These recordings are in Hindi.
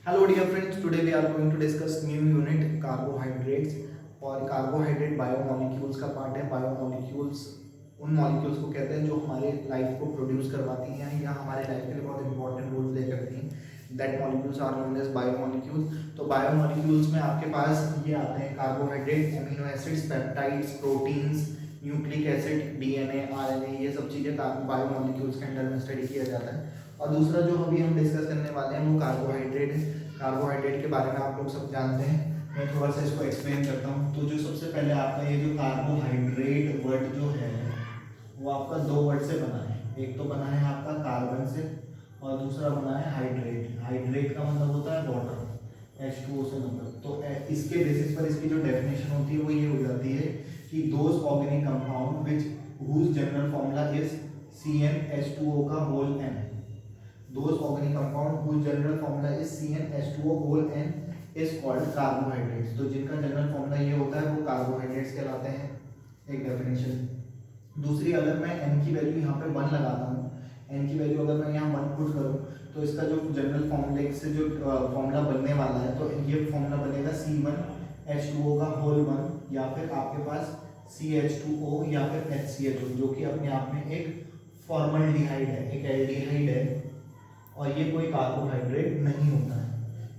Hello dear friends, today we are going to discuss new unit carbohydrates और कार्बोहाइड्रेट बायोमोलिक्यूल्स का पार्ट है। बायोमोलिक्यूल्स उन मॉलिक्यूल्स को कहते हैं जो हमारे लाइफ को प्रोड्यूस करवाती हैं या हमारे लाइफ के लिए बहुत इंपॉर्टेंट रोल प्ले करती हैं। That molecules are known as biomolecules. तो बायोमोलिक्यूल्स में आपके पास ये आते हैं carbohydrate, amino acids, peptides, proteins, nucleic acid, DNA, RNA, ये सब चीज़ें बायोमोलिक्यूल्स के अंडर में स्टडी किया जाता है। और दूसरा जो अभी हम डिस्कस करने वाले हैं वो कार्बोहाइड्रेट है। कार्बोहाइड्रेट के बारे में आप लोग सब जानते हैं, मैं थोड़ा सा इसको एक्सप्लेन करता हूँ। तो जो सबसे पहले आपका ये जो कार्बोहाइड्रेट वर्ड जो है वो आपका दो वर्ड से बना है। एक तो बना है आपका कार्बन से और दूसरा बना है हाइड्रेट। हाइड्रेट का मतलब होता है वाटर, H2O से मतलब। तो इसके बेसिस पर इसकी जो डेफिनेशन होती है वो ये हो जाती है कि those organic compound which whose general formula is CnH2O का whole n। Those organic compound whose general formula is CnH2O whole n is called carbohydrates। तो जिनका जनरल फॉर्मूला ये होता है वो कार्बोहाइड्रेट्स कहलाते हैं, एक डेफिनेशन। दूसरी, अगर मैं n की वैल्यू यहाँ पे 1 लगाता हूँ, n की वैल्यू अगर मैं यहाँ 1 पुट करूँ तो इसका जो जनरल फॉर्मूले से जो फॉर्मूला बनने वाला है तो ये फॉर्मूला बनेगा C1H2O का होल 1 या फिर आपके पास CH2O या फिर HCl, जो कि अपने आप में एक फॉर्मल्डिहाइड है, एक एल्डिहाइड है और ये कोई कार्बोहाइड्रेट नहीं होता है।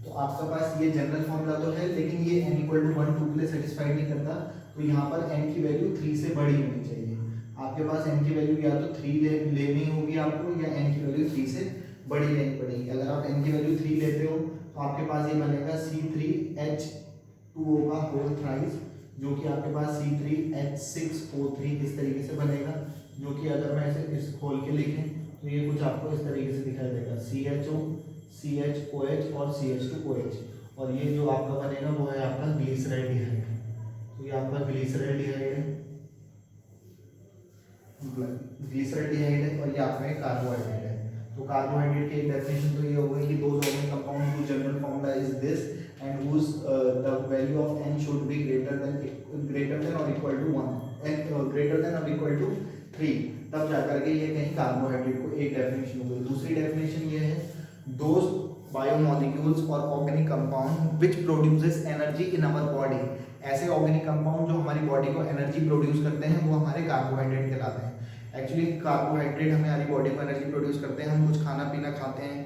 तो आपका पास ये जनरल फॉर्मूला तो है लेकिन ये n इक्वल टू 1 2 के लिए सेटिस्फाइड नहीं करता। तो यहाँ पर n की वैल्यू 3 से बड़ी होनी चाहिए। आपके पास n की वैल्यू या तो 3 लेनी होगी आपको या n की वैल्यू 3 से बड़ी लेनी पड़ेगी। अगर आप n की वैल्यू 3 लेते हो तो आपके पास ये बनेगा C3H2O का होल थ्राइस, जो कि आपके पास C3H6O3 इस तरीके से बनेगा, जो कि अगर मैं इसे इस खोल के लिखें तो ये कुछ आपको इस तरीके से दिखाई देगा CHO, CHOH और CH2OH। और ये जो आपका बनेगा वो है आपका ग्लिसरॉल्डिहाइड। तो ये आपका ग्लिसरॉल्डिहाइड है, ग्लिसरॉल्डिहाइड है और ये आपका एक कार्बोहाइड्रेट है। तो कार्बोहाइड्रेट की एक डेफिनेशन तो ये हो गई कि those organic compound whose general formula is this and whose the value of n should be greater than और equal to 1 and greater than और इक्वल टू 3, तब जाकर के ये कहीं कार्बोहाइड्रेट को एक डेफिनेशन हो गई। दूसरी डेफिनेशन ये है दोज बायोमोलिक्यूल्स और organic compound which produces energy in our body. ऐसे ऑर्गेनिक कंपाउंड जो हमारी बॉडी को एनर्जी प्रोड्यूस करते हैं वो हमारे कार्बोहाइड्रेट कहलाते हैं। एक्चुअली कार्बोहाइड्रेट हमारी बॉडी को एनर्जी प्रोड्यूस करते हैं। हम कुछ खाना पीना खाते हैं,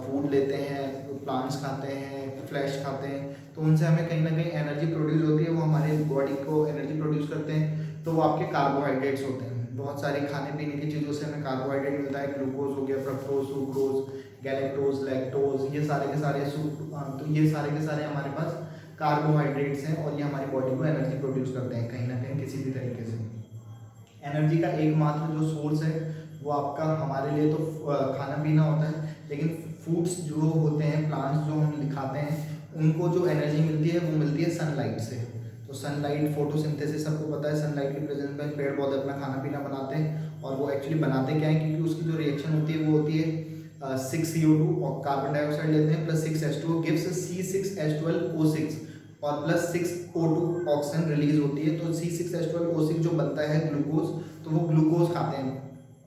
फूड लेते हैं, प्लांट्स खाते हैं, फ्लैश खाते हैं, तो उनसे हमें कहीं ना कहीं एनर्जी प्रोड्यूस होती है, वो हमारी बॉडी को एनर्जी प्रोड्यूस करते हैं। तो वो आपके कार्बोहाइड्रेट्स होते हैं। बहुत सारी खाने पीने की चीज़ों से हमें कार्बोहाइड्रेट मिलता है। ग्लूकोज हो गया, फ्रक्टोज, सुक्रोज, गैलेक्टोज, लैक्टोज, ये सारे के सारे तो ये सारे के सारे हमारे पास कार्बोहाइड्रेट्स हैं और ये हमारी बॉडी को एनर्जी प्रोड्यूस करते हैं कहीं ना कहीं किसी भी तरीके से। एनर्जी का एकमात्र जो सोर्स है वो आपका हमारे लिए तो खाना पीना होता है, लेकिन फूड्स जो होते हैं, प्लांट्स जो हम खाते हैं, उनको जो एनर्जी मिलती है वो मिलती है सनलाइट से। तो सनलाइट, फोटोसिंथेसिस सबको पता है, सनलाइट के प्रेजेंस में पेड़ पौधे अपना खाना पीना बनाते हैं। और वो एक्चुअली बनाते क्या है, क्योंकि उसकी जो रिएक्शन होती है वो होती है 6CO2 और कार्बन डाइऑक्साइड लेते हैं प्लस 6H2O गिव्स C6H12O6 और प्लस 6O2 ऑक्सीजन रिलीज होती है। तो C6H12O6 जो बनता है ग्लूकोज, तो वो ग्लूकोज खाते हैं,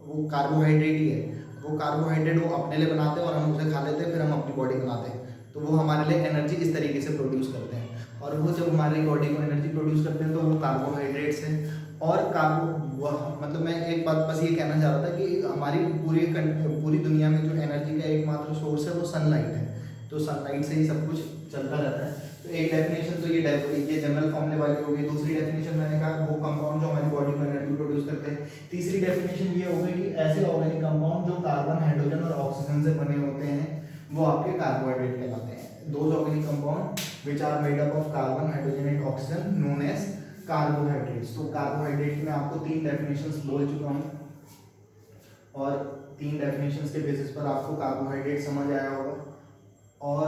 वो कार्बोहाइड्रेट ही है। वो कार्बोहाइड्रेट वो अपने लिए बनाते हैं और हम उसे खा लेते हैं, फिर हम अपनी बॉडी बनाते हैं। तो वो हमारे लिए एनर्जी इस तरीके से प्रोड्यूस करते हैं। और वो जब हमारी बॉडी को एनर्जी प्रोड्यूस करते हैं तो वो कार्बोहाइड्रेट्स हैं। और मतलब मैं एक बात बस ये कहना चाह रहा था कि हमारी पूरी दुनिया में जो एनर्जी का एकमात्र सोर्स है वो सनलाइट है। तो सनलाइट से ही सब कुछ चलता रहता है। तो एक डेफिनेशन तो ये जनरल फॉर्मूले वाली हो गई। दूसरी डेफिनेशन मैंने कहा वो कंपाउंड जो हमारी बॉडी को एनर्जी प्रोड्यूस करते हैं। तीसरी डेफिनेशन ये हो गई कि ऐसे ऑर्गेनिक कंपाउंड जो कार्बन, हाइड्रोजन और ऑक्सीजन से बने होते हैं वो आपके कार्बोहाइड्रेट कहलाते हैं। Those organic compound which are made up of carbon, hydrogen and oxygen known as carbohydrates. तो कार्बोहाइड्रेट की मैं आपको 3 डेफिनेशंस बोल चुका हूँ और 3 डेफिनेशंस के बेसिस पर आपको कार्बोहाइड्रेट समझ आया होगा। और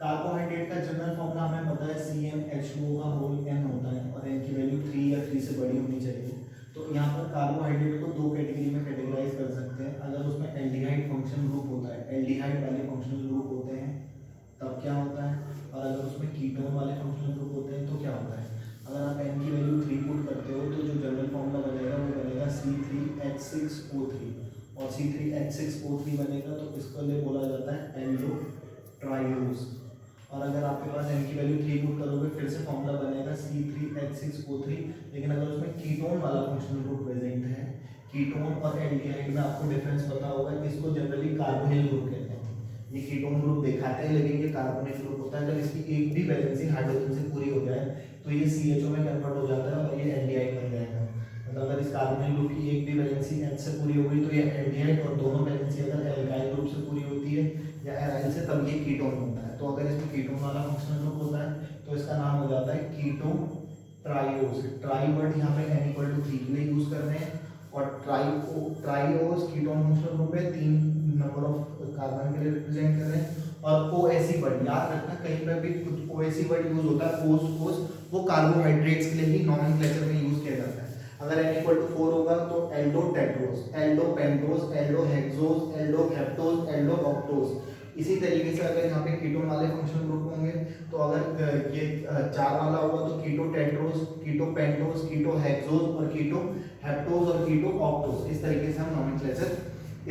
कार्बोहाइड्रेट का जनरल फॉर्मूला हमें पता है CnH2O का होल n होता है और n की वैल्यू 3 या 3 से बड़ी होनी चाहिए। तो यहाँ पर कार्बोहाइड्रेट को 2 कैटेगरी में कैटेगराइज कर सकते हैं। अगर उसमें एल्डिहाइड फंक्शन ग्रुप होता है, एल्डिहाइड वाले फंक्शनल ग्रुप होते हैं तब क्या होता है, और अगर उसमें कीटोन वाले फंक्शनल ग्रुप होते हैं तो क्या होता है। अगर आप n की वैल्यू 3 पुट करते हो तो जो जनरल फॉर्मूला बनेगा वो बनेगा C3H6O3 और C3H6O3 बनेगा तो इसको लिए बोला जाता है वैल्यू 3 पुट करोगे फिर से फॉर्मूला बनेगा C3H6O3, लेकिन अगर उसमें कीटोन वाला फंक्शनल ग्रुप प्रेजेंट है, कीटोन और एल्डिहाइड में आपको डिफरेंस पता होगा, इसको जनरली कार्बोनिल ग्रुप कहते हैं। ये कीटोन ग्रुप दिखाते हैं लेकिन ये कार्बोनिल ग्रुप होता है। अगर इसकी एक भी वैलेंसी हाइड्रोजन से पूरी हो जाए तो ये CHO में कन्वर्ट हो जाता है और ये एल्डिहाइड बन जाएगा। मतलब अगर इस कार्बोनिल ग्रुप की एक भी वैलेंसी H से पूरी हो गई तो ये एल्डिहाइड, और दोनों वैलेंसी अगर एल्काइल ग्रुप से पूरी होती है या एराइल से, तब ये कीटोन बनता है। तो अगर इसमें कीटोन वाला फंक्शनल ग्रुप होता है तो इसका नाम हो जाता है कीटो ट्राइओस। ट्राई वर्ड यहाँ पे N=3 के लिए यूज कर रहे हैं, और ट्राइओस कीटोन फंक्शनल ग्रुप है, 3 नंबर ऑफ कार्बन के लिए रिप्रेजेंट कर रहे हैं। और OSE वर्ड याद रखना, कहीं पर भी कुछ OSE वर्ड यूज होता है, ओस वो कार्बोहाइड्रेट्स के लिए ही नॉमेनक्लेचर में यूज किया जाता है। अगर N=4 होगा तो aldotetrose, aldopentose, aldohexose, aldoheptose, aldooctose. इसी तरीके से अगर यहाँ पे कीटोन वाले फंक्शनल ग्रुप होंगे तो अगर ये 4 वाला होगा तो कीटो टेट्रोस, कीटो पेंटोस, कीटो हेक्सोस और कीटो हेप्टोस और कीटो ऑक्टोस। इस तरीके से हम नॉमेनक्लेचर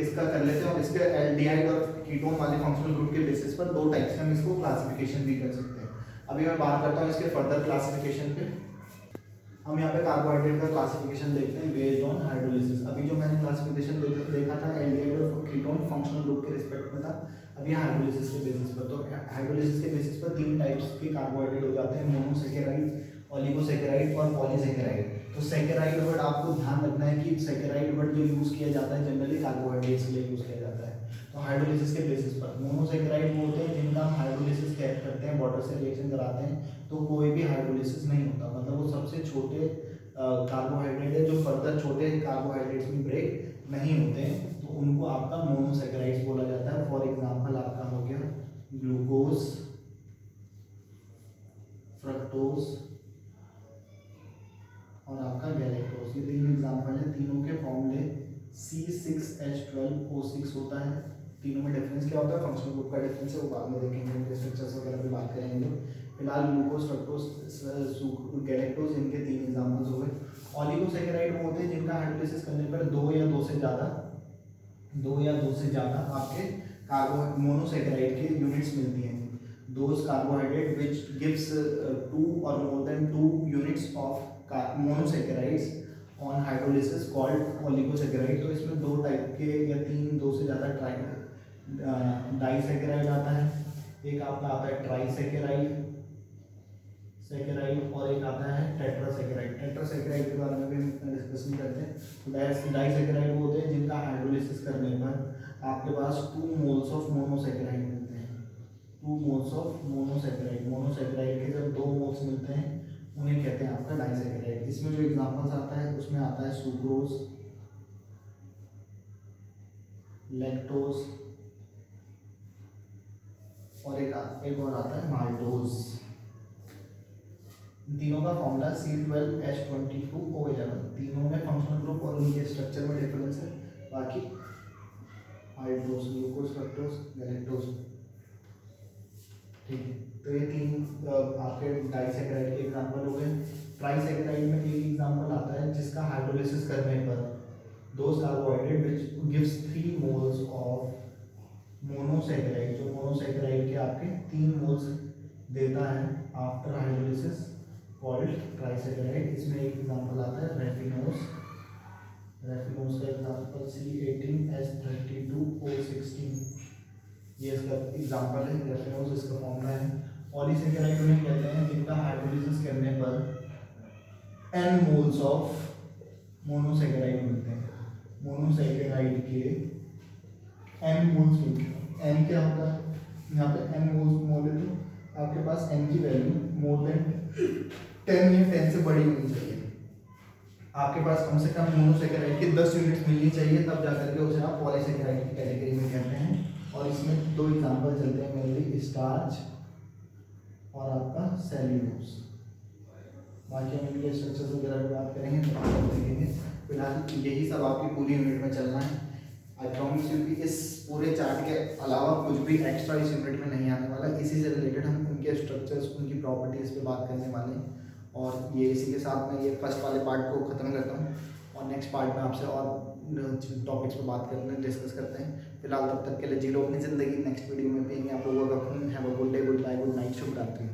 इसका कर लेते हैं। और इसके एल्डिहाइड और कीटोन वाले फंक्शनल ग्रुप के बेसिस पर 2 टाइप्स से हम इसको क्लासिफिकेशन भी कर सकते हैं। अभी मैं बात करता हूँ इसके फर्दर क्लासिफिकेशन पे। हम यहाँ पे कार्बोहाइड्रेट का क्लासिफिकेशन देखते हैं बेस्ड ऑन हाइड्रोलिसिस। अभी जो मैंने क्लासिफिकेशन देखा था एल्डिहाइड और कीटोन फंक्शनल ग्रुप के रिस्पेक्ट में था, अभी हाइड्रोलिसिस के बेसिस पर। तो हाइड्रोलिसिस के बेसिस पर 3 टाइप्स के कार्बोहाइड्रेट हो जाते हैं, मोनोसैकेराइड, ओलिगोसैकेराइड और पॉलीसैकेराइड। तो सैकेराइड वर्ड आपको ध्यान रखना है कि सैकेराइड वर्ड जो यूज किया जाता है जनरली कार्बोहाइड्रेट्स के लिए यूज किया जाता है। तो हाइड्रोलिसिस के बेसिस पर मोनोसैकेराइड वो होते हैं जिनका हम हाइड्रोलिसिस करते हैं, वाटर से रिएक्शन कराते हैं, तो कोई भी हाइड्रोलिसिस नहीं होता। मतलब वो सबसे छोटे कार्बोहाइड्रेट है जो फर्दर छोटे कार्बोहाइड्रेट्स में ब्रेक नहीं होते हैं, तो उनको आपका मोनोसैकेराइड्स बोला जाता है। फॉर एग्जांपल आपका हो गया ग्लूकोज, फ्रक्टोज और आपका गैलेक्टोज। ये 3 एग्जांपल है। तीनों के फॉर्मूले C6H12O6 होता है। तीनों में डिफरेंस क्या होता है, फंक्शनल ग्रुप का डिफरेंस है, वो बाद में देखेंगे, स्ट्रक्चर्स वगैरह भी बात करेंगे। फिलहाल ग्लूकोज, फ्रक्टोज, गैलेक्टोज इनके 3 एग्जांपल्स हो गए। ओलिगोसैकेराइड वो होते हैं जिनका हाइड्रोलिसिस करने पर 2 या 2 से ज़्यादा आपके कार्बो मोनोसैकेराइड के यूनिट्स मिलती हैं। Those carbohydrate which gives 2 or more than 2 units of monosaccharides on hydrolysis called oligosaccharides। तो इसमें 2 टाइप के या 2 से ज़्यादा डाइसैकेराइड आता है। एक आपका आता है ट्राइसैकेराइड और एक आता है टेट्रासैकेराइड। टेट्रासैकेराइड के बारे में भी डिस्कशन करते हैं। तो डाइसैकेराइड वो होते हैं जिनका हाइड्रोलिसिस करने पर आपके पास 2 मोल्स ऑफ मोनोसैकेराइड मिलते हैं। 2 मोल्स ऑफ मोनोसैकेराइड। मोनोसैकेराइड के जब 2 मोल्स मिलते हैं उन्हें कहते हैं आपका डाइसैकेराइड। इसमें जो एग्जांपल्स आता है उसमें आता है सुक्रोज, लैक्टोज और एक और आता है माल्टोज। तीनों का फॉर्मूला C12H22O11। तीनों में फंक्शनल ग्रुप और उनके स्ट्रक्चर में डिफरेंस है। बाकी हाइड्रोस, ग्लूकोज, फ्रक्टोज, गैलेक्टोज, ठीक है। तो ये 3 आपके डाइसैकेराइड के एग्जांपल हो गए। ट्राइसैकेराइड में एक एग्जांपल आता है जिसका हाइड्रोलिसिस करने पर those carbohydrate which gives 3 moles of monosaccharide, जो मोनोसैकेराइड के आपके 3 मोल्स देता है आफ्टर हाइड्रोलिसिस कॉल्ड ट्राइसैकेराइड। इसमें एक एग्जांपल आता है रेफिनोज। रेफिनोज का एग्जांपल C18H32O16, ये इसका एग्जांपल है। रेफिनोज इसका फॉर्मूला है। पॉलीसैकेराइड उन्हें कहते हैं जिनका हाइड्रोलिसिस करने पर n मोल्स ऑफ मोनोसैकेराइड मिलते हैं। मोनोसैकेराइड के n मोल्स मिलते हैं। n क्या होता है, यहाँ पे n मोल है तो आपके पास n की वैल्यू मोर देन 10 या 10 से बड़ी होनी चाहिए। आपके पास कम से कम मोनोसैकेराइड के 10 यूनिट्स मिलनी चाहिए, तब जाकर के उसे आप पॉलीसैकेराइड की कैटेगरी में कहते हैं। और इसमें 2 एग्जांपल चलते हैं मेनली, स्टार्च और आपका सेल्यूलोज। बाकी हम इनके स्ट्रक्चर्स वगैरह की बात करेंगे तो देखेंगे। फिलहाल यही सब आपकी पूरी यूनिट में चलना है। आई प्रॉमिस यू कि इस पूरे चार्ट के अलावा कुछ भी एक्स्ट्रा इस यूनिट में नहीं आने वाला। इसी से रिलेटेड हम उनके स्ट्रक्चर्स, उनकी प्रॉपर्टीज़ पे बात करने वाले हैं। और ये इसी के साथ मैं ये फर्स्ट वाले पार्ट को ख़त्म करता हूँ और नेक्स्ट पार्ट में आपसे और टॉपिक्स पे बात करते हैं, डिस्कस करते हैं। फिलहाल तब तक के लिए जी लो अपनी ज़िंदगी। नेक्स्ट वीडियो में भी आप लोगों का have a good day, goodbye, good night, शुभ रात्रि।